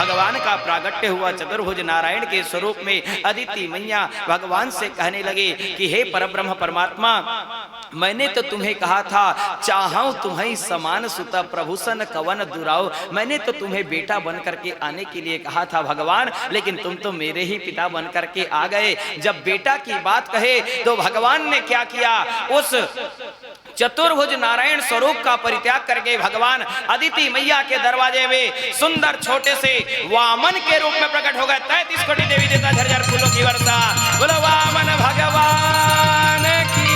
भगवान का प्रागट्य हुआ चतुर्भुज नारायण के स्वरूप में। अदिति मैया भगवान से कहने लगे कि हे परब्रह्म परमात्मा, मैंने तो तुम्हें कहा था चाहूं तुम्हें समान सुता प्रभुसन कवन दुराओ, मैंने तो तुम्हें बेटा बन करके आने के लिए कहा था भगवान, लेकिन तुम तो मेरे ही पिता बन करके आ गए। जब बेटा की बात कहे तो भगवान ने क्या किया, उस चतुर्भुज नारायण स्वरूप का परित्याग करके भगवान अदिति मैया के दरवाजे में सुंदर छोटे से वामन के रूप में प्रकट हो गए। 33 कोटि देवी देवता झरझर फूलों की वर्षा, बोलो वामन भगवान की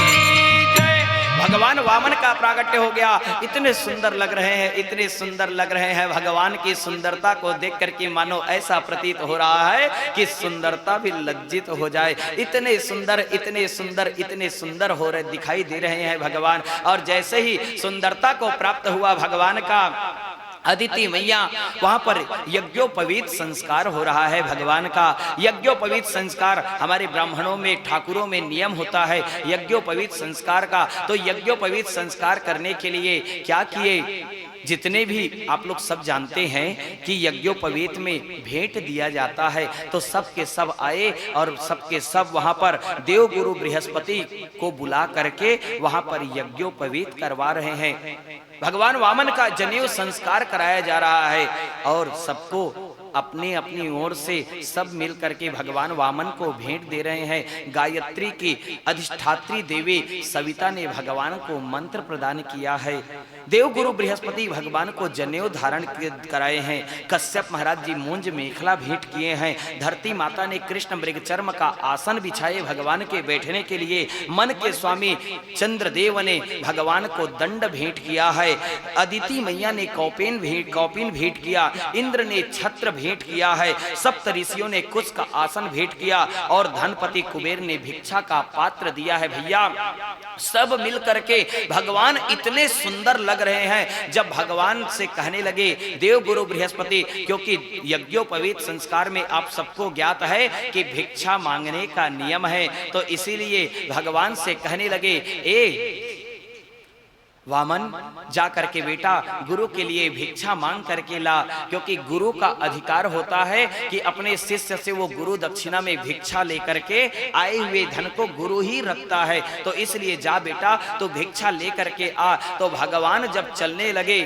जय। भगवान वामन का प्रागट्य हो गया। इतने सुंदर लग रहे हैं, इतने सुंदर लग रहे हैं। भगवान की सुंदरता को देख करके मानो ऐसा प्रतीत हो रहा है कि सुंदरता भी लज्जित हो जाए। इतने सुंदर, इतने सुंदर, इतने सुंदर हो रहे दिखाई दे रहे हैं भगवान। और जैसे ही सुंदरता को प्राप्त हुआ भगवान का, अदिति मैया वहां पर यज्ञोपवीत संस्कार हो रहा है भगवान का। यज्ञोपवीत संस्कार हमारे ब्राह्मणों में, ठाकुरों में नियम होता है यज्ञोपवीत संस्कार का। तो यज्ञोपवीत संस्कार करने के लिए क्या किए, जितने भी आप लोग सब जानते हैं कि यज्ञोपवीत में भेंट दिया जाता है, तो सब के सब आए और सबके सब वहां पर देव गुरु बृहस्पति को बुला करके वहां पर यज्ञोपवीत करवा रहे हैं। भगवान वामन का जनेऊ संस्कार कराया जा रहा है और सबको अपनी अपनी ओर से सब मिल करके भगवान वामन को भेंट दे रहे हैं। गायत्री की अधिष्ठात्री देवी सविता ने भगवान को मंत्र प्रदान किया है। देव गुरु बृहस्पति भगवान को जनेऊ धारण कराए हैं। कश्यप महाराज जी मूंज मेखला भेंट किए हैं। धरती माता ने कृष्ण मृगचर्म का आसन बिछाए भगवान के बैठने के लिए। मन के स्वामी चंद्रदेव ने भगवान को दंड भेंट किया है। अदिति मैया ने कौपिन भेंट किया। इंद्र ने छत्र भेंट किया है। सप्त ऋषियों ने कुश का आसन भेंट किया और धनपति कुबेर ने भिक्षा का पात्र दिया है। भैया सब मिल करके भगवान इतने सुंदर लग रहे हैं। जब भगवान से कहने लगे देव गुरु बृहस्पति, क्योंकि यज्ञोपवीत संस्कार में आप सबको ज्ञात है कि भिक्षा मांगने का नियम है, तो इसीलिए भगवान से कहने लगे ए वामन, जा करके बेटा गुरु के लिए भिक्षा मांग करके ला, क्योंकि गुरु का अधिकार होता है कि अपने शिष्य से वो गुरु दक्षिणा में भिक्षा लेकर के आए हुए धन को गुरु ही रखता है। तो इसलिए जा बेटा तो भिक्षा लेकर के आ। तो भगवान जब चलने लगे,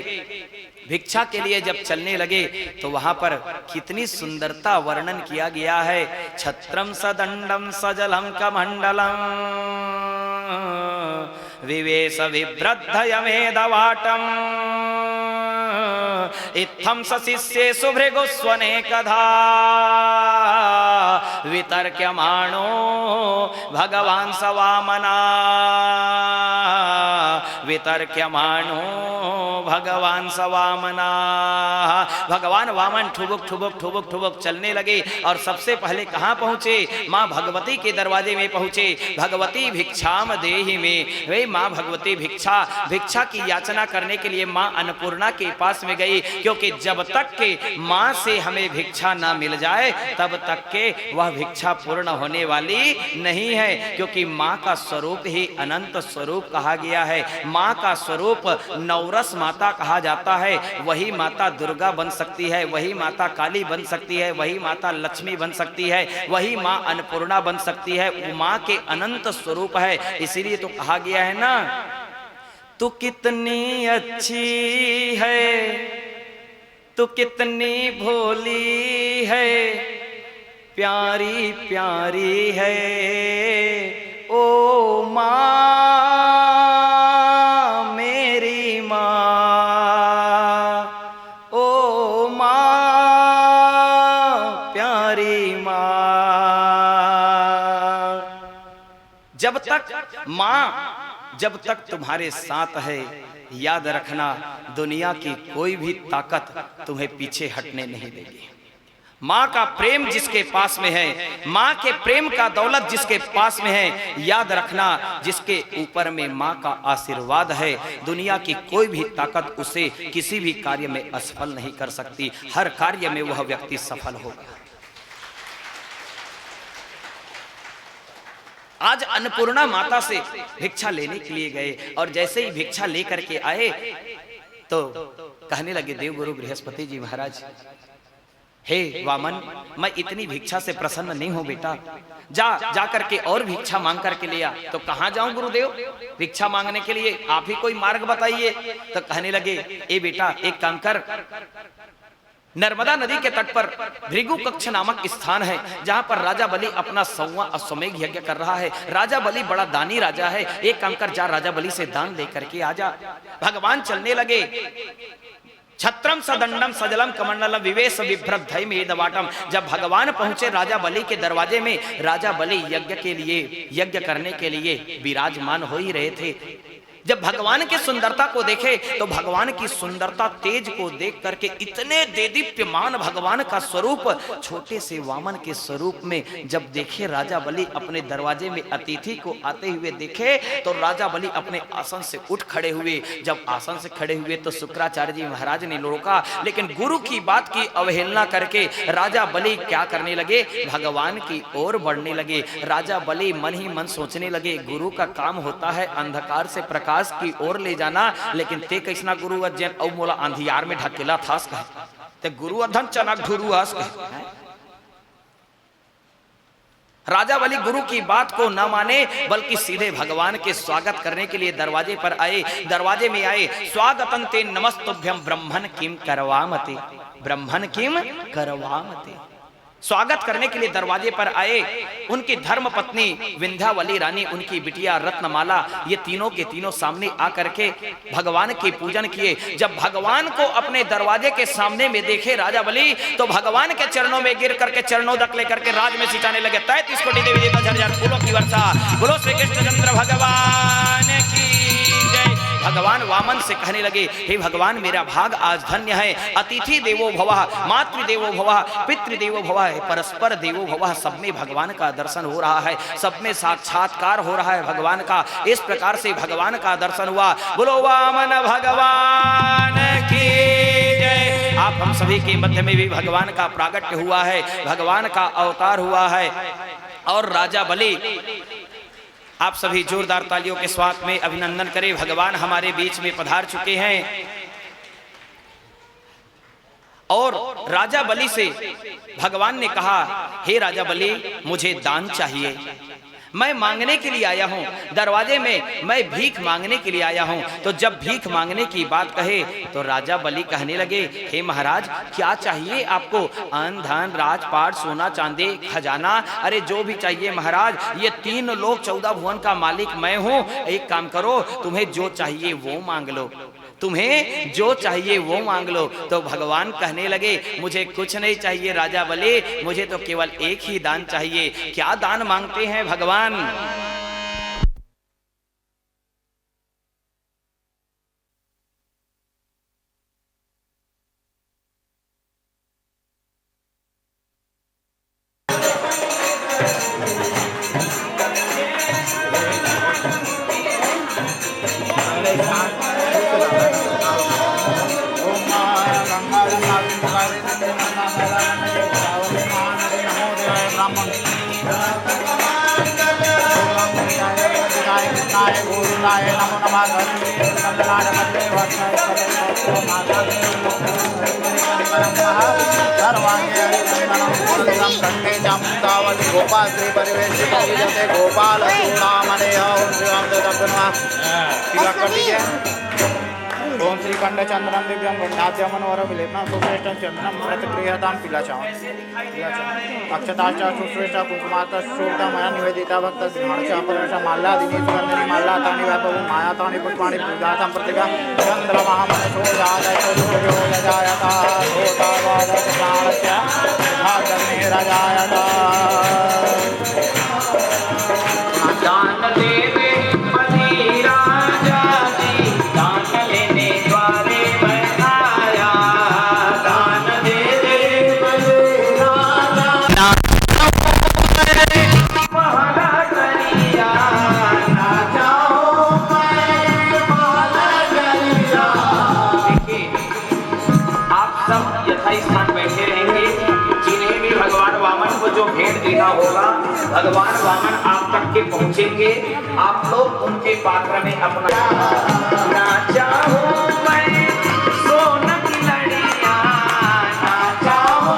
भिक्षा के लिए जब चलने लगे, तो वहां पर कितनी सुंदरता वर्णन किया गया है। छत्रम सदंडम सजलम कमंडलम विवेश विभ्रद्धयमेदवाटम इत्थं सशिष्ये सुभृगुस्वने कधा वितर्क्यमाणो भगवान स वामना वितर्क्यमाणो भगवान स वामना। भगवान वामन ठुबुक ठुबुक ठुबुक ठुबुक चलने लगे और सबसे पहले कहाँ पहुँचे, माँ भगवती के दरवाजे में पहुँचे। भगवती भिक्षाम देहि में, वे माँ भगवती भिक्षा की याचना करने के लिए माँ अन्नपूर्णा के पास में गई, क्योंकि जब तक के माँ से हमें भिक्षा ना मिल जाए तब तक के वह भिक्षा पूर्ण होने वाली नहीं है, क्योंकि माँ का स्वरूप ही अनंत स्वरूप कहा गया है। माँ का स्वरूप नवरस माता कहा जाता है। वही माता दुर्गा बन सकती है, वही माता काली बन सकती है, वही माता लक्ष्मी बन सकती है, वही माँ अन्नपूर्णा बन सकती है। वो माँ के अनंत स्वरूप है। इसीलिए तो कहा गया है ना, तू कितनी अच्छी है, तू कितनी भोली है, प्यारी प्यारी है ओ माँ मेरी माँ, ओ माँ प्यारी माँ। जब तक तुम्हारे साथ है, याद रखना दुनिया की कोई भी ताकत तुम्हें पीछे हटने नहीं देगी। माँ का प्रेम जिसके पास में है, माँ के प्रेम का दौलत जिसके पास में है, याद रखना जिसके ऊपर में माँ का आशीर्वाद है, दुनिया की कोई भी ताकत उसे किसी भी कार्य में असफल नहीं कर सकती। हर कार्य में वह व्यक्ति सफल होगा। आज अन्नपूर्णा माता से भिक्षा लेने के लिए गए और जैसे ही भिक्षा लेकर के आए तो कहने लगे देव गुरु बृहस्पति जी महाराज, हे वामन, मैं इतनी भिक्षा से प्रसन्न नहीं हूं बेटा, जा करके और भिक्षा मांग करके ले आ। तो कहां जाऊं गुरुदेव भिक्षा मांगने के लिए, आप ही कोई मार्ग बताइए। तो कहने लगे, ए बेटा एक काम कर, नर्मदा नदी के तट पर भृगु कक्ष नामक स्थान है, जहां पर राजा बलि अपना 100वां अश्वमेघ यज्ञ कर रहा है। राजा बलि बड़ा दानी राजा है, एक काम कर, जा राजा बलि से दान लेकर के आ जा। भगवान चलने लगे। छत्रम सदंडम सजलम कमंडलम विवेश विभ्रद्धय मेदवाटम। जब भगवान पहुंचे राजा बलि के दरवाजे में, राजा बलि यज्ञ के लिए, यज्ञ करने के लिए विराजमान हो ही रहे थे। जब भगवान की सुंदरता को देखे तो भगवान की सुंदरता तेज को देख करके इतने देदीप्यमान भगवान का स्वरूप छोटे से वामन के स्वरूप में जब देखे राजा बलि अपने दरवाजे में अतिथि को आते हुए देखे, तो राजा बलि अपने आसन से उठ खड़े हुए। जब आसन से खड़े हुए तो शुक्राचार्य जी महाराज ने रोका, लेकिन गुरु की बात की अवहेलना करके राजा बलि क्या करने लगे, भगवान की ओर बढ़ने लगे। राजा बलि मन ही मन सोचने लगे, गुरु का काम होता है अंधकार से प्रकाश की ओर ले जाना, लेकिन ते कैसना गुरु अज्जन औ मोला अंधियार में ढकेला थास कहे, ते गुरु अधन चनक ढुरु आस कहे। राजा बलि गुरु की बात को न माने, बल्कि सीधे भगवान के स्वागत करने के लिए दरवाजे पर आए। दरवाजे में आए, स्वागतं ते नमस्तुभ्यं ब्रह्मन् किम करवामते, ब्रह्मन् किम करवामते। स्वागत करने के लिए दरवाजे पर आए। उनकी धर्म पत्नी विंध्यावली रानी, उनकी बिटिया रत्नमाला, ये तीनों के तीनों सामने आकर के भगवान की पूजन किए। जब भगवान को अपने दरवाजे के सामने में देखे राजा बलि, तो भगवान के चरणों में गिर करके चरणोदक लेकर के राज में सिंचाने लगे। 33 कोटि देवी देवता झरझर फूलों की वर्षा, बोलो श्री कृष्णचंद्र भगवान की जय। भगवान वामन से कहने लगे, हे भगवान मेरा भाग आज धन्य है। अतिथि देवो भवः, मातृ देवो भवः, पितृ देवो भवः, परस्पर देवो भवः। सब में भगवान का दर्शन हो रहा है, सब में साक्षात्कार हो रहा है भगवान का। इस प्रकार से भगवान का दर्शन हुआ। बोलो वामन भगवान की जय। आप हम सभी के मध्य में भी भगवान का प्रागट्य हुआ है, भगवान का अवतार हुआ है। और राजा बलि, आप सभी जोरदार तालियों के स्वागत में अभिनंदन करें। भगवान हमारे बीच में पधार चुके हैं। और राजा बलि से भगवान ने कहा, हे राजा बलि, मुझे दान चाहिए, मैं मांगने के लिए आया हूं, दरवाजे में मैं भीख मांगने के लिए आया हूं। तो जब भीख मांगने की बात कहे तो राजा बलि कहने लगे, हे महाराज क्या चाहिए आपको? अन्न धन राजपाट सोना चांदी खजाना, अरे जो भी चाहिए महाराज, ये 3 लोक 14 भुवन का मालिक मैं हूं। एक काम करो, तुम्हें जो चाहिए वो मांग लो, तुम्हें जो चाहिए वो मांग लो। तो भगवान कहने लगे, मुझे कुछ नहीं चाहिए राजा बलि, मुझे तो केवल एक ही दान चाहिए। क्या दान मांगते हैं भगवान? गोपाल श्री परिवेश गोपाल ओम श्री कंड चंद्रम दिव्यम गंडाद्य मनोहर विलेपना सुश्रेष्ठम चंद्रम प्रतिक्रियताम पिलाचाम अक्षताश्च सुश्रेष्ठ कुंकुमाता शोधमया निवेदिता भक्त घृणाच अपरश माल्लादिनी सुगंधि माल्लातानि व्यापो मायातानि पुष्पाणि पूजातां प्रतिगा चंद्रमा मनसो जायतो यजायता होतावाद प्राणस्य भागमे राजायता दान देवे पति राजा जी दान लेने द्वारे मैं आया दान देवे पति राजा पहला करिया ना जाओ मैं पहला करिया। देखिए आप सब यथास्थान बैठे रहेंगे। जिन्हें भी भगवान वामन को जो भेंट देना होगा, भगवान वामन आप तक के पहुंचेंगे। आप लोग उनके पात्र में अपना ना चाहो मैं सोना की लड़िया ना चाहो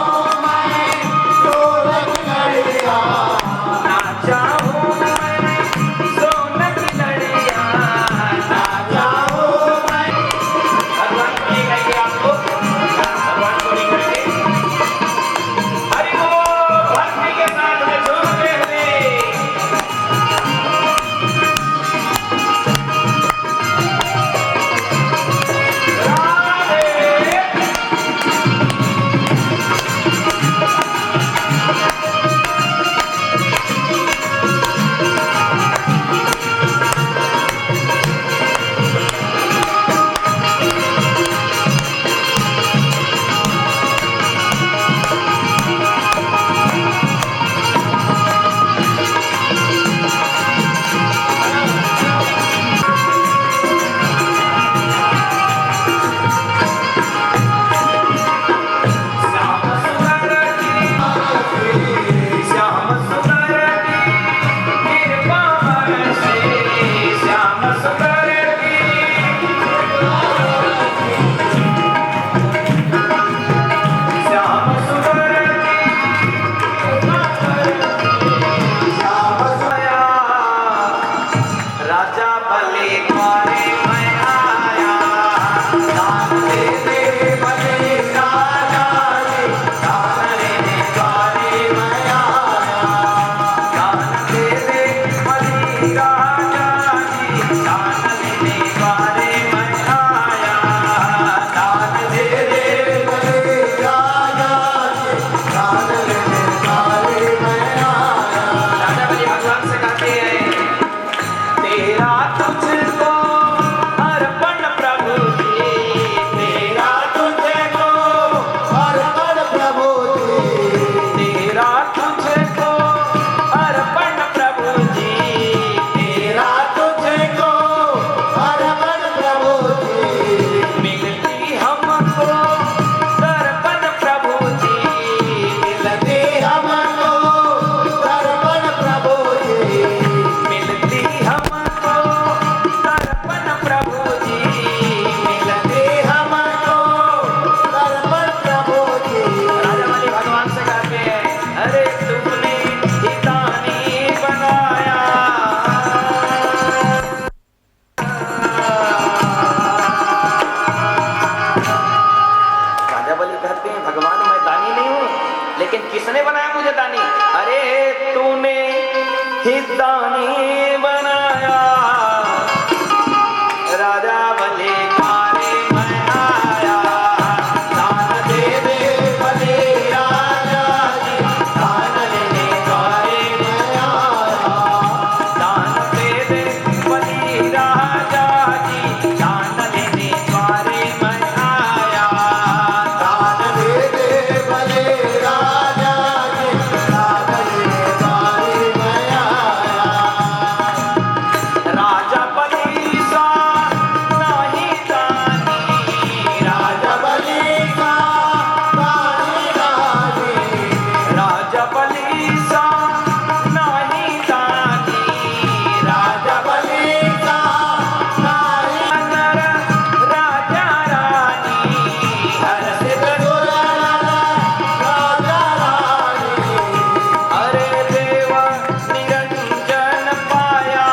लेकिन किसने बनाया मुझे दानी? अरे तूने ही दानी बनाया, राजा बलि द्वारे मैं आया, दान दे दे बलि राजा जी, दान लेने द्वारे मैं आया, दान दे दे बलि राजा जी, दान लेने द्वारे मैं आया, दान दे दे बलि राजा जी, दान लेने द्वारे मैं आया। राजा बलि सा नहीं दानी, राजा बलि सा नहीं दानी, राजा बलि सा नहीं दानी, राजा बलि सा नहीं नर राजा रानी, हर सिद्ध राजा रानी, अरे देव निरंजन पाया,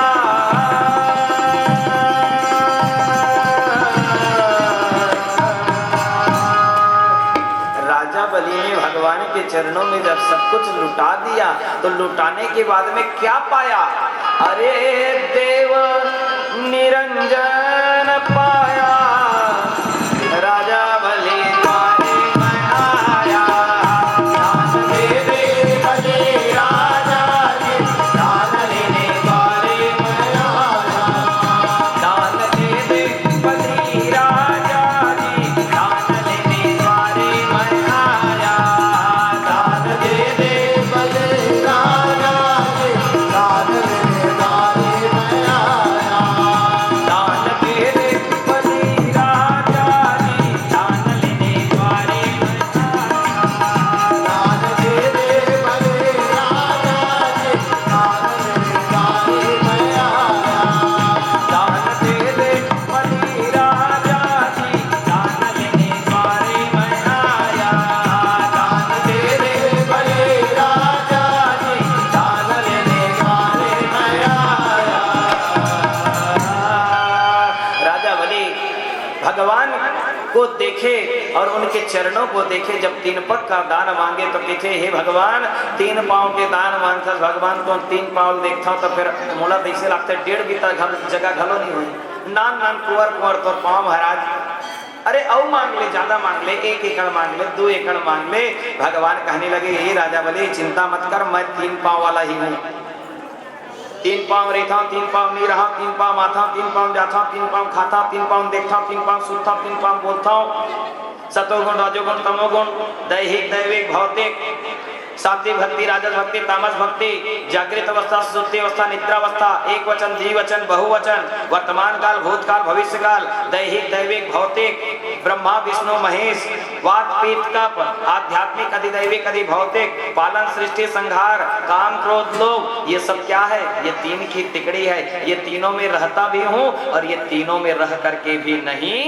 राजा बलि ने भगवान के चरणों में जब सब कुछ लुटा दिया तो लुटाने के बाद में क्या पाया? अरे देव निरंजन पाया, राजा बलि द्वारे मैं आया, दान दे दे बलि राजा जी, दान लेने द्वारे मैं आया, दान दे दे बलि राजा जी, दान लेने द्वारे मैं आया, दान दे दे बलि राजा जी, दान लेने द्वारे मैं आया, दान दे दे बलि राजा जी, दान लेने द्वारे मैं आया, दान दे दे बलि राजा जी, दान लेने द्वारे मैं आया, दान दे दे बलि राजा जी, दान लेने द्वारे मैं आया, दान दे दे बलि राजा जी, दान लेने द्वारे मैं आया। राजा बलि भगवान को देखे और उनके चरणों को देखे, जब 3 पग का दान मांगे तो कहते हे भगवान 3 पाँव के दान मांगता भगवान तो 3 पाँव देखता हूँ तो फिर मोला ऐसे लगता है 1.5 बीता जगह घलो नहीं हुई, नान नान कुंवर कुंवर तो पाँव महाराज, अरे औ मांग ले, ज्यादा मांग ले, 1 एकड़ मांग ले, 2 एकड़ मांग ले। भगवान कहने लगे हे राजा बलि चिंता मत कर, मैं 3 पाँव वाला ही हूँ, 3 पाँव रहता हूँ, 3 पाँव नहीं रहा, 3 पाँव आता हूँ, 3 पाँव जाता हूँ, 3 पाँव खाता, 3 पाँव देखता हूँ, 3 पाँव सुनता हूँ, 3 पाँव बोलता हूँ। सतोगुण रजोगुण तमोगुण, दैहिक दैविक भौतिक, सात्विक भक्ति राजस भक्ति तामस भक्ति, जागृत अवस्था सुषुप्ति अवस्था निद्रावस्था, एक वचन द्विवचन बहुवचन, वर्तमान काल भूतकाल भविष्य काल, दैहिक दैविक भौतिक, ब्रह्मा विष्णु महेश, वात पीत कप, आध्यात्मिक अधिदैविक अधिभौतिक, पालन सृष्टि संहार, काम क्रोध लोभ, ये सब क्या है? ये 3 की तिकड़ी है। ये तीनों में रहता भी हूँ और ये तीनों में रह करके भी नहीं,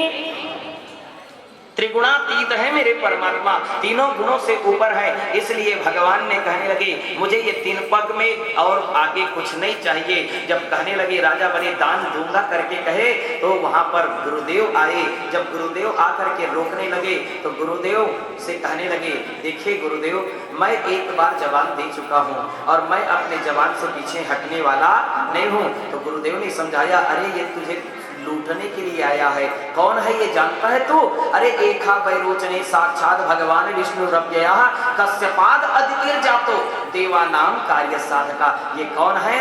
त्रिगुणातीत है मेरे परमात्मा, तीनों गुणों से ऊपर है। इसलिए भगवान ने कहने लगे मुझे ये 3 पग में और आगे कुछ नहीं चाहिए। जब कहने लगे राजा बलि दान दूंगा करके कहे तो वहां पर गुरुदेव आए। जब गुरुदेव आकर के रोकने लगे तो गुरुदेव से कहने लगे देखिए गुरुदेव, मैं एक बार जवान दे चुका हूँ और मैं अपने जवान से पीछे हटने वाला नहीं हूँ। तो गुरुदेव ने समझाया अरे ये तुझे लूटने के लिए आया है। कौन है ये जानता है तू? अरे एका वैरोचने साक्षात भगवान विष्णु रव्यया कश्यपाद अदितिर जातो देवानाम कार्य साधका। ये कौन है?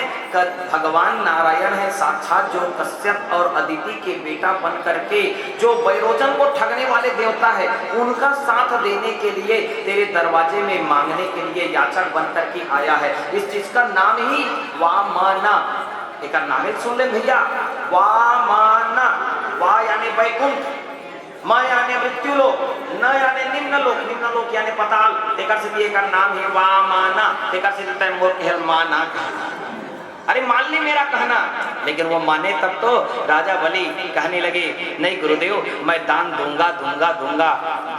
भगवान नारायण है साक्षात, जो कश्यप और अदिति के बेटा बन करके जो वैरोचन को ठगने वाले देवता है, उनका साथ देने के लिए तेरे दरवाजे में मांगने के लिए याचक बन करके आया है। इस चीज का नाम ही वामना, एक नाम है सुन ले भैया, वामना। वा यानी वैकुंठ, मा यानी मृत्युलोक, न यानी निम्नलोक, निम्नलोक यानी पताल। तेकर से एक नाम है वामना, तेकर से तय मोर कहल माना। अरे मान ली मेरा कहना, लेकिन वो माने तब तो राजा बलि कहने लगे नहीं गुरुदेव मैं दान दूंगा दूंगा दूंगा।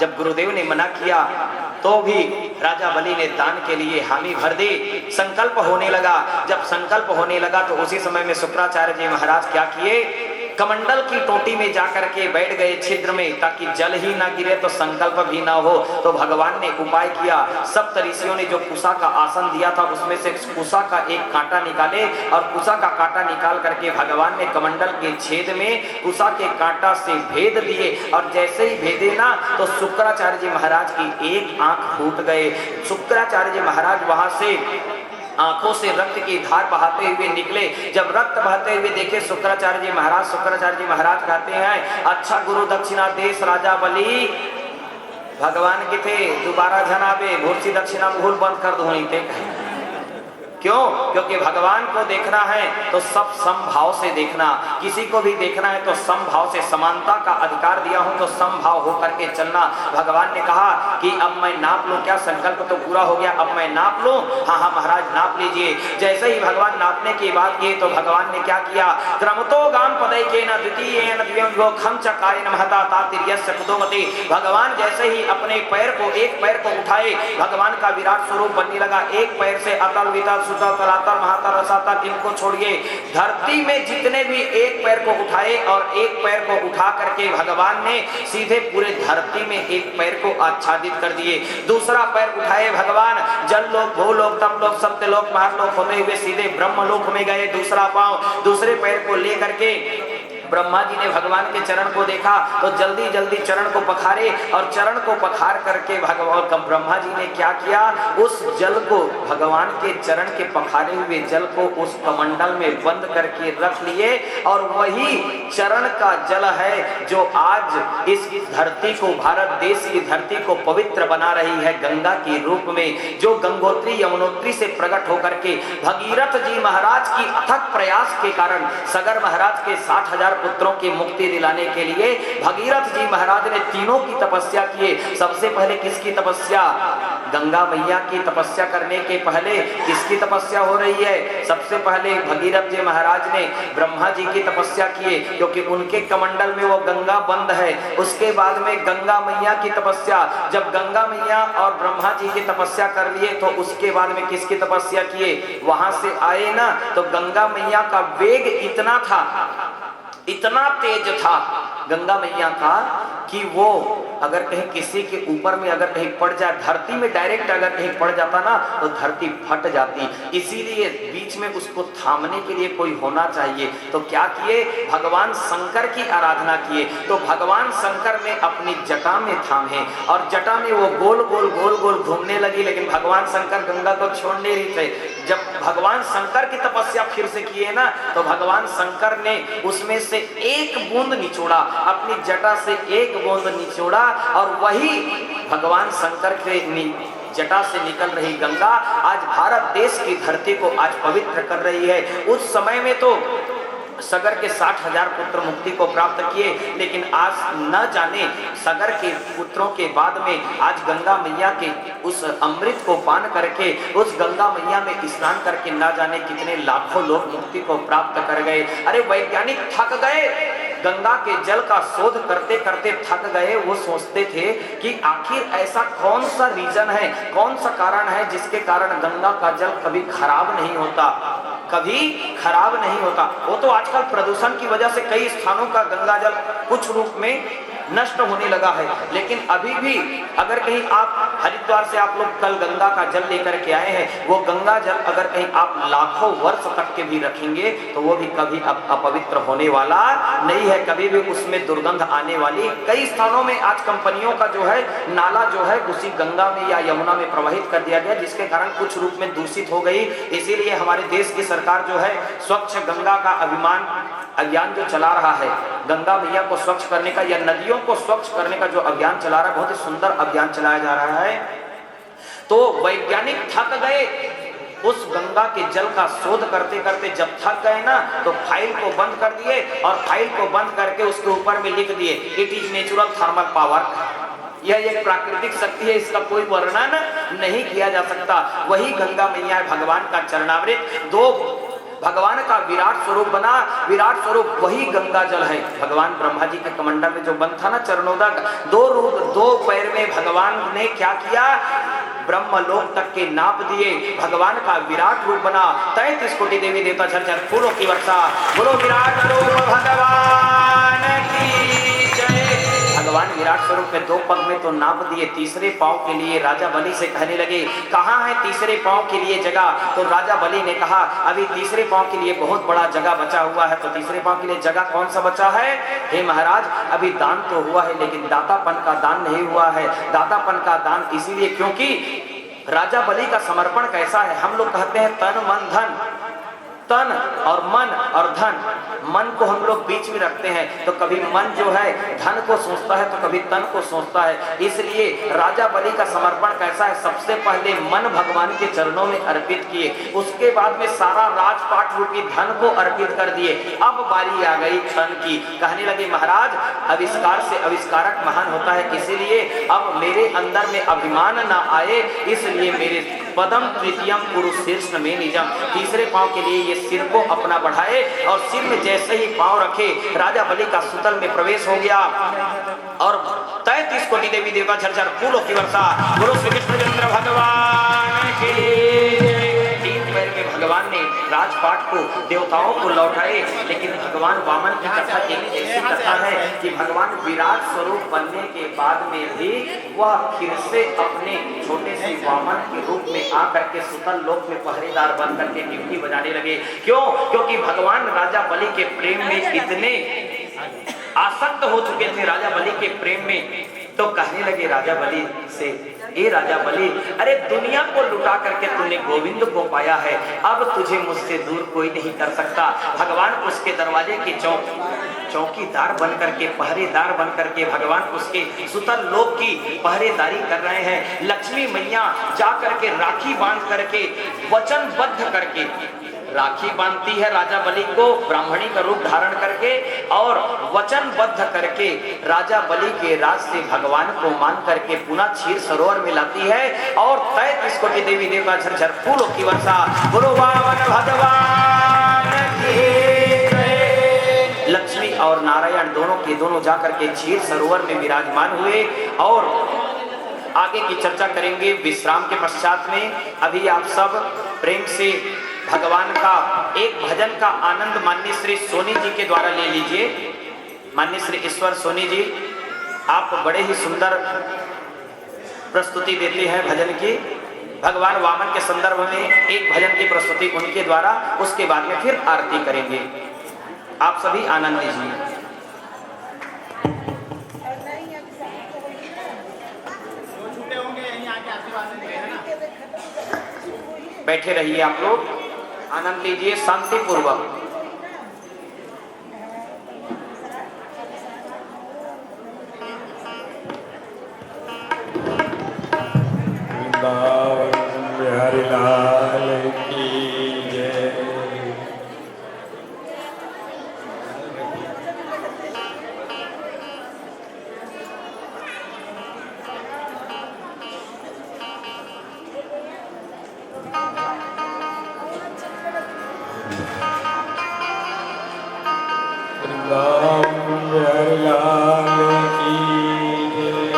जब गुरुदेव ने मना किया तो भी राजा बलि ने दान के लिए हामी भर दी। संकल्प होने लगा। जब संकल्प होने लगा तो उसी समय में शुक्राचार्य जी महाराज क्या किए, कमंडल की टोटी में जाकर के बैठ गए छिद्र में, ताकि जल ही ना गिरे तो संकल्प भी ना हो। तो भगवान ने उपाय किया, सप्त ऋषियों ने जो कुशा का आसन दिया था उसमें से कुशा का एक कांटा निकाले और कुशा का कांटा निकाल करके भगवान ने कमंडल के छेद में कुशा के कांटा से भेद दिए, और जैसे ही भेदे ना तो शुक्राचार्य जी महाराज की एक आंख फूट गए। शुक्राचार्य जी महाराज वहां से आंखों से रक्त की धार बहाते हुए निकले। जब रक्त बहाते हुए देखे शुक्राचार्य जी महाराज कहते हैं, अच्छा गुरु दक्षिणा देश राजा बलि भगवान के थे, दोबारा जनाबे भूर्सी दक्षिणा भूल बंद कर दो। क्यों? क्योंकि भगवान को देखना है तो सब समभाव से देखना, किसी को भी देखना है तो समभाव से, समानता का अधिकार दिया हूं तो समभाव होकर के चलना। भगवान ने कहा कि अब मैं नाप लूं क्या? संकल्प तो पूरा हो गया, अब मैं नाप लूं? हाँ हाँ महाराज नाप लीजिए। जैसे ही भगवान नापने की बात की तो भगवान ने क्या किया, क्रमतो गाम पदय के न द्वितीय न द्वितीय खम चकाय न महता तातिर्यस्य कुदोमति। भगवान जैसे ही अपने पैर को, एक पैर को उठाए, भगवान का विराट स्वरूप बनने लगा। एक पैर से अतल वितल सुतल तलातल महातल रसातल इनको छोड़िए, धरती में जितने भी एक पैर को उठाए और एक पैर को उठा करके भगवान ने सीधे पूरे धरती में एक पैर को आच्छादित कर दिए। दूसरा पैर उठाए भगवान, जल लोक भूलोक तपलोक सत्यलोक महालोक होते हुए सीधे ब्रह्मलोक में गए। दूसरा पांव, दूसरे पैर को लेकर के ब्रह्मा जी ने भगवान के चरण को देखा तो जल्दी जल्दी चरण को पखारे, और चरण को पखार करके भगवान का ब्रह्मा जी ने क्या किया, उस जल को, भगवान के चरण के पखारे हुए जल को उस कमंडल में बंद करके रख लिए। और वही चरण का जल है जो आज इस धरती को, भारत देश की धरती को पवित्र बना रही है गंगा के रूप में, जो गंगोत्री यमुनोत्री से प्रकट होकर के भगीरथ जी महाराज की अथक प्रयास के कारण सगर महाराज के 60,000 पुत्रों की मुक्ति दिलाने के लिए भगीरथ जी महाराज ने तीनों की तपस्या किए। सबसे पहले किसकी तपस्या? गंगा मैया की तपस्या करने के पहले किसकी तपस्या हो रही है? सबसे पहले भगीरथ जी महाराज ने ब्रह्मा जी की तपस्या किए, क्योंकि उनके कमंडल में वो गंगा बंद है। उसके बाद में गंगा मैया की तपस्या, जब गंगा मैया और ब्रह्मा जी की तपस्या कर लिए तो उसके बाद में किसकी तपस्या किए? वहां से आए ना तो गंगा मैया का वेग इतना था, इतना तेज था गंगा मैया का कि वो अगर कहीं किसी के ऊपर में अगर कहीं पड़ जाए, धरती में डायरेक्ट अगर कहीं पड़ जाता ना तो धरती फट जाती। इसीलिए बीच में उसको थामने के लिए कोई होना चाहिए। तो क्या किए? भगवान शंकर की आराधना किए। तो भगवान शंकर ने अपनी जटा में थामे और जटा में वो गोल गोल गोल गोल घूमने लगी, लेकिन भगवान शंकर गंगा को छोड़ नहीं रही थे। जब भगवान शंकर की तपस्या फिर से किए ना तो भगवान शंकर ने उसमें से एक बूंद निचोड़ा, अपनी जटा से एक बूंद निचोड़ा, और वही भगवान शंकर के जटा से निकल रही गंगा आज भारत देश की धरती को आज पवित्र कर रही है। उस समय में तो सगर के 60,000 पुत्र मुक्ति को प्राप्त किए, लेकिन आज न जाने सगर के पुत्रों के बाद में आज गंगा मैया के उस अमृत को पान करके, उस गंगा मैया में स्नान करके न जाने कितने लाखों लोग मुक्ति को प्राप्त कर गए। अरे वैज्ञानिक थक गए, गंगा के जल का शोध करते करते थक गए। वो सोचते थे कि आखिर ऐसा कौन सा रीजन है, कौन सा कारण है जिसके कारण गंगा का जल कभी खराब नहीं होता, कभी खराब नहीं होता। वो तो आजकल प्रदूषण की वजह से कई स्थानों का गंगा जल कुछ रूप में नष्ट होने लगा है, लेकिन अभी भी अगर कहीं आप हरिद्वार से आप लोग कल गंगा का जल लेकर के आए हैं, वो गंगा जल अगर कहीं आप लाखों वर्ष तक के भी रखेंगे तो वो भी कभी अपवित्र होने वाला नहीं है, कभी भी उसमें दुर्गंध आने वाली। कई स्थानों में आज कंपनियों का जो है नाला जो है उसी गंगा में या यमुना में प्रवाहित कर दिया गया, जिसके कारण कुछ रूप में दूषित हो गई। इसीलिए हमारे देश की सरकार जो है स्वच्छ गंगा का अभियान जो चला रहा है, गंगा मैया को स्वच्छ करने का या नदियों को स्वच्छ करने का जो अभियान चला रहा है, बहुत ही सुंदर अभियान चलाया जा रहा है। तो वैज्ञानिक थक गए उस गंगा के जल का शोध करते करते। जब थक गए ना तो फाइल को बंद कर दिए और फाइल को बंद करके उसके ऊपर में लिख दिए it is natural thermal power. यह एक प्राकृतिक शक्ति है, इसका कोई वर्णन नहीं किया जा सकता। वही गंगा मैया भगवान का चरणामृत, दो भगवान का विराट स्वरूप बना, विराट स्वरूप वही गंगा जल है। भगवान ब्रह्मा जी के कमंडल में जो बंद था ना चरणोदक, दो रूप दो पैर में भगवान ने क्या किया, ब्रह्मलोक तक के नाप दिए, भगवान का विराट रूप बना। 33 कोटि देवी देवता झरझर फूलों की वर्षा। बोलो विराट रूप भगवान की जय। भगवान विराट स्वरूप में 2 पग में तो नाप दिए, तीसरे पांव के लिए राजा बलि से कहने लगे कहाँ है तीसरे पांव के लिए जगह। तो राजा बलि ने कहा अभी तीसरे पांव के लिए बहुत बड़ा जगह बचा हुआ है। तो तीसरे पांव के लिए जगह कौन सा बचा है? हे महाराज, अभी दान तो हुआ है लेकिन दातापन का दान नहीं हुआ है। दातापन का दान इसीलिए क्योंकि राजा बलि का समर्पण कैसा है, हम लोग कहते हैं तन मन धन, तन और मन और धन। मन को हम लोग बीच में रखते हैं, तो कभी मन जो है धन को सोचता है तो कभी तन को सोचता है। इसलिए राजा बलि का समर्पण कैसा है, सबसे पहले मन भगवान के चरणों में अर्पित किए, उसके बाद में सारा राजपाट रूपी धन को अर्पित कर दिए। अब बारी आ गई धन की। कहने लगे महाराज, आविष्कार से आविष्कारक महान होता है, इसीलिए अब मेरे अंदर में अभिमान ना आए, इसलिए मेरे पदम तृतीयम पुरुष शीर्ष में निजम, तीसरे पांव के लिए ये सिर को अपना बढ़ाए और सिर में जैसे ही पांव रखे राजा बलि का सुतल में प्रवेश हो गया और 33 कोटि देवी देवता झरझर फूलों की वर्षा। गुरु श्री कृष्णचंद्र भगवान की। 3 पैर में भगवान ने राजपाट को देवताओं को लौटाए। लेकिन भगवान वामन की कथा एक ऐसी कथा है कि भगवान विराट स्वरूप बनने के बाद में भी वह फिर से अपने छोटे से वामन के रूप में आकर के सुतल लोक में पहरेदार बन करके ड्यूटी बजाने लगे। क्यों? क्योंकि भगवान राजा बलि के प्रेम में इतने आसक्त हो चुके थे, राजा बलि के प्रेम में। तो कहने लगे राजा बलि से, ए राजा बलि, अरे दुनिया को लुटा करके तूने गोविंद को पाया है, अब तुझे मुझसे दूर कोई नहीं कर सकता। भगवान उसके दरवाजे की चौकीदार बन करके, पहरेदार बन करके भगवान उसके सुतल लोक की पहरेदारी कर रहे हैं। लक्ष्मी मैया जा करके राखी बांध करके वचनबद्ध करके राखी बांधती है राजा बलि को ब्राह्मणी का रूप धारण करके और वचनबद्ध करके राजा बलि के राज से भगवान को मान करके पुनः क्षीर सरोवर में लाती है और 33 कोटि देवी देवता झरझर फूलों की वर्षा। बोलो वामन भगवान की। लक्ष्मी और नारायण दोनों के दोनों जाकर के क्षीर सरोवर में विराजमान हुए और आगे की चर्चा करेंगे विश्राम के पश्चात में। अभी आप सब प्रेम से भगवान का एक भजन का आनंद माननीय श्री सोनी जी के द्वारा ले लीजिए। माननीय श्री ईश्वर सोनी जी, आप बड़े ही सुंदर प्रस्तुति देते हैं भजन की। भगवान वामन के संदर्भ में एक भजन की प्रस्तुति उनके द्वारा, उसके बाद में फिर आरती करेंगे। आप सभी आनंद लीजिए। बैठे रहिए, आप लोग आनंद लीजिए शांति पूर्वक। बिहारी लाल की जय। बिहारी लाल की जय।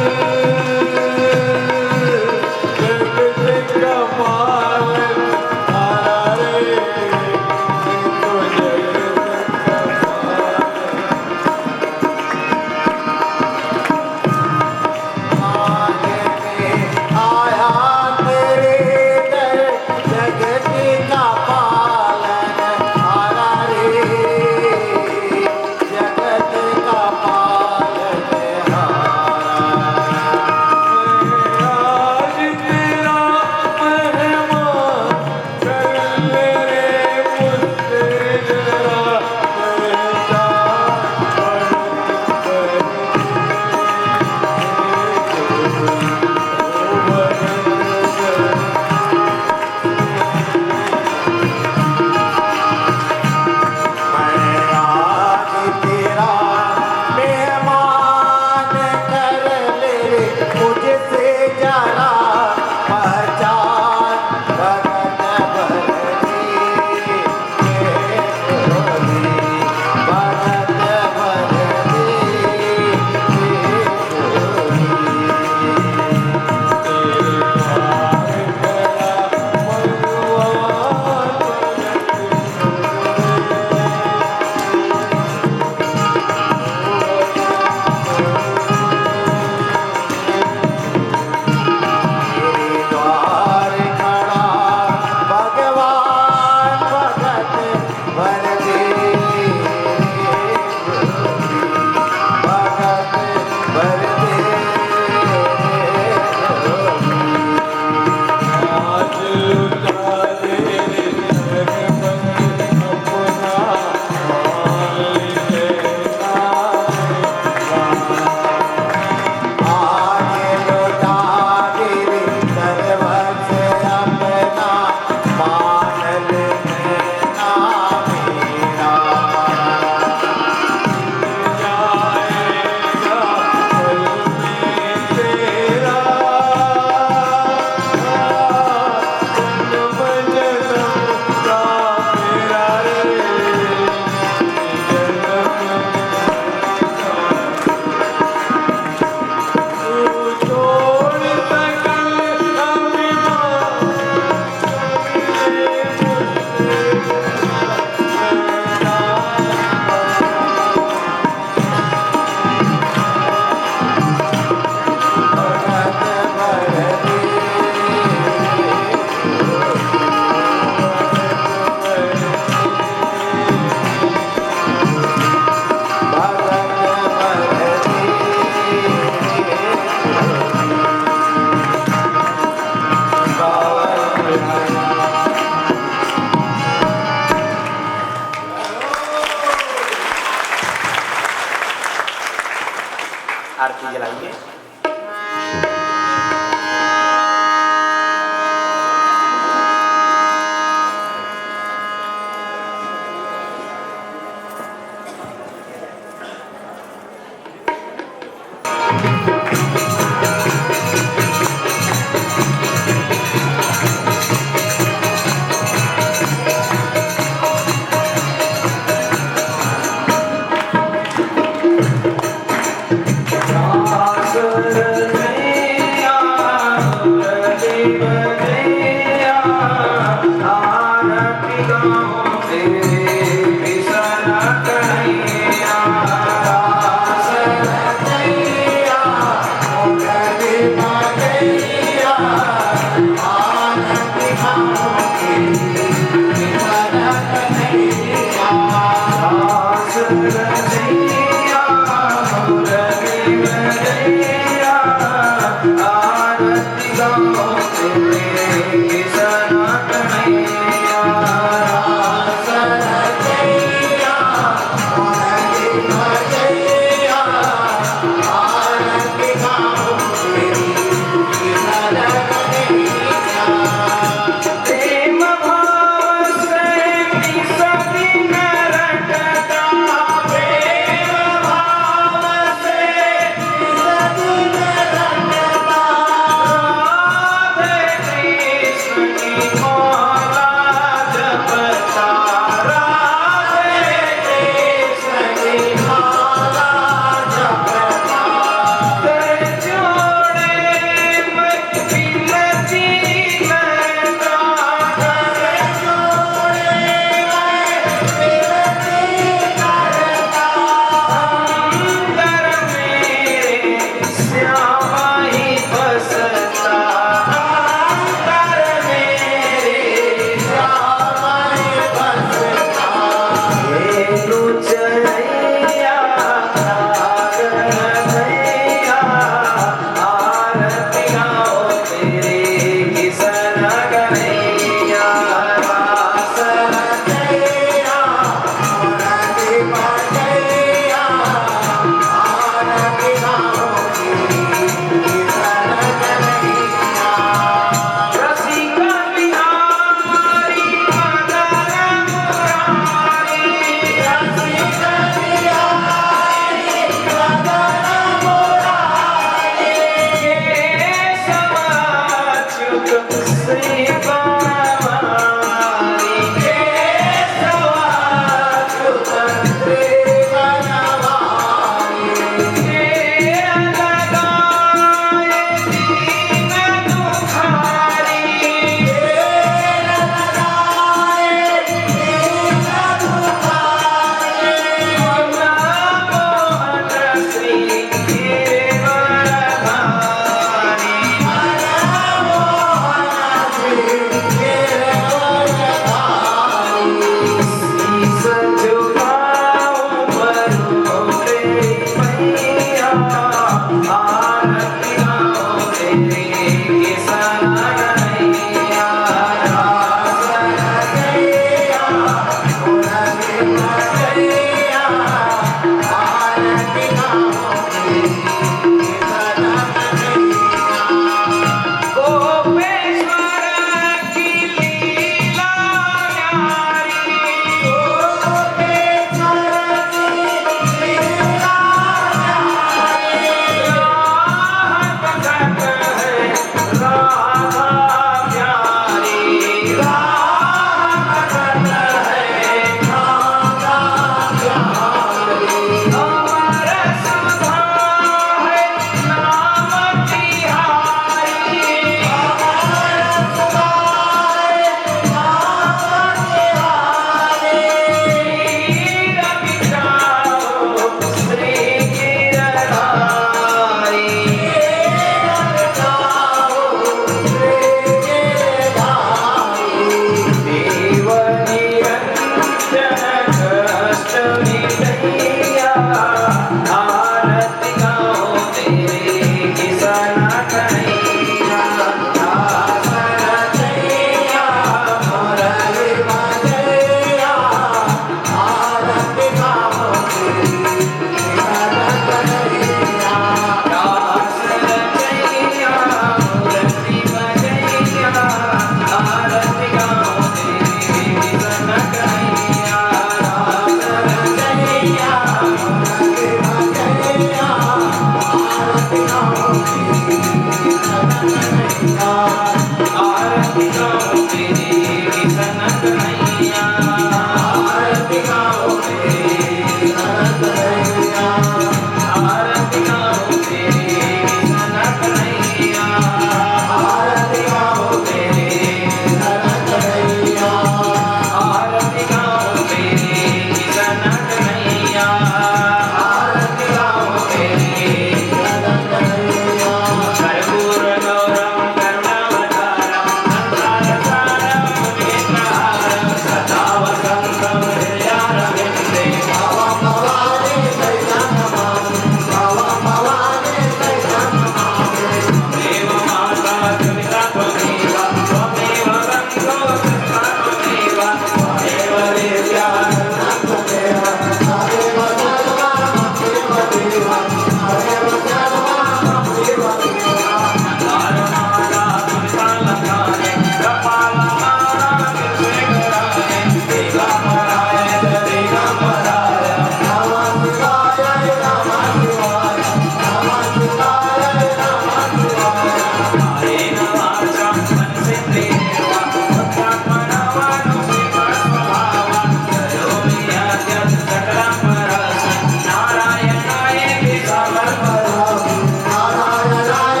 नारायणाय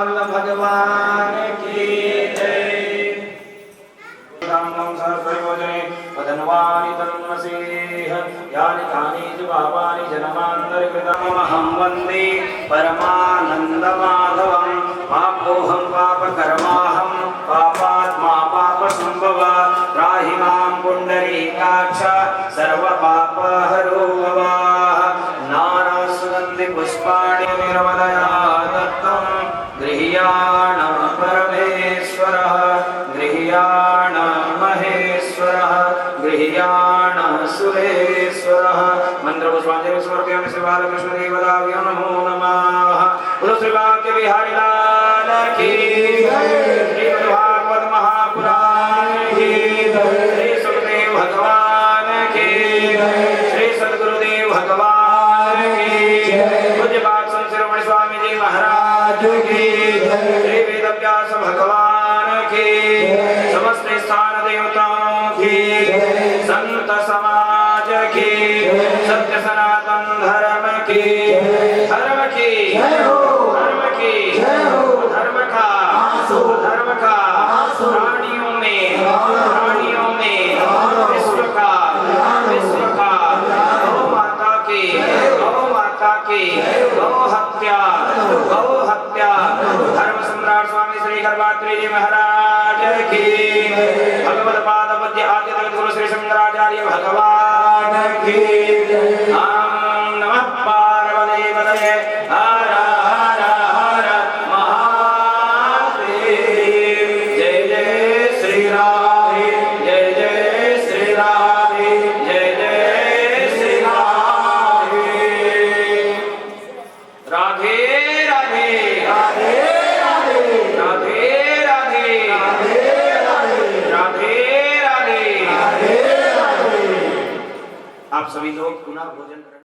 वल्लभ भगवान की जय। रामं सहस्रयोजने वदन्वानि तन्मसेह यानि कानि च पापानि जन्मान्तरकृतमहं वन्दे परमानन्दमाधवं। पापोऽहं पापकर्माहं पापात्मा पापसम्भवा त्राहि मां पुण्डरीकाक्ष सर्वपापहरो भव। नानासुगन्धिपुष्पाणि निर्मलया दत्तं गृह्याण परमेश्वरः गृह्याण महेश्वरः गृह्याण सुरेश्वरः। मंत्रपुष्पाञ्जलिं समर्पयामि श्री बालकृष्णदेवताभ्यो नमो नमः। बोलो श्री वाक्य बिहारी लाल की जय। श्रीमद्भागवत महापुराण की जय। श्री सुखदेव भगवान की जय। श्री सद्गुरुदेव भगवान की जय। पूज्य बाग शिरोमणि स्वामी जी महाराज की जय। श्री वेदव्यास भगवान की जय। समस्त स्थान देवताओं की जय। संत समाज की जय। सत्य सनातन धर्म की जय। धर्म की जय हो। धर्म की जय हो। धर्म का प्राणियों में विश्व का गौ माता की गौ हत्या धर्म सम्राट स्वामी श्री गर्भात्री जी महाराज की भगवत पाद पद्य आद्य गुरु श्री शंकराचार्य भगवान की ओम नमः पार्वती पतये हर हर हर महादेव। जय जय श्री राधे जय जय श्री राधे जय जय श्री राधे। राधे राधे राधे राधे राधे राधे राधे राधे। आप सभी लोग पुनः भोजन करें।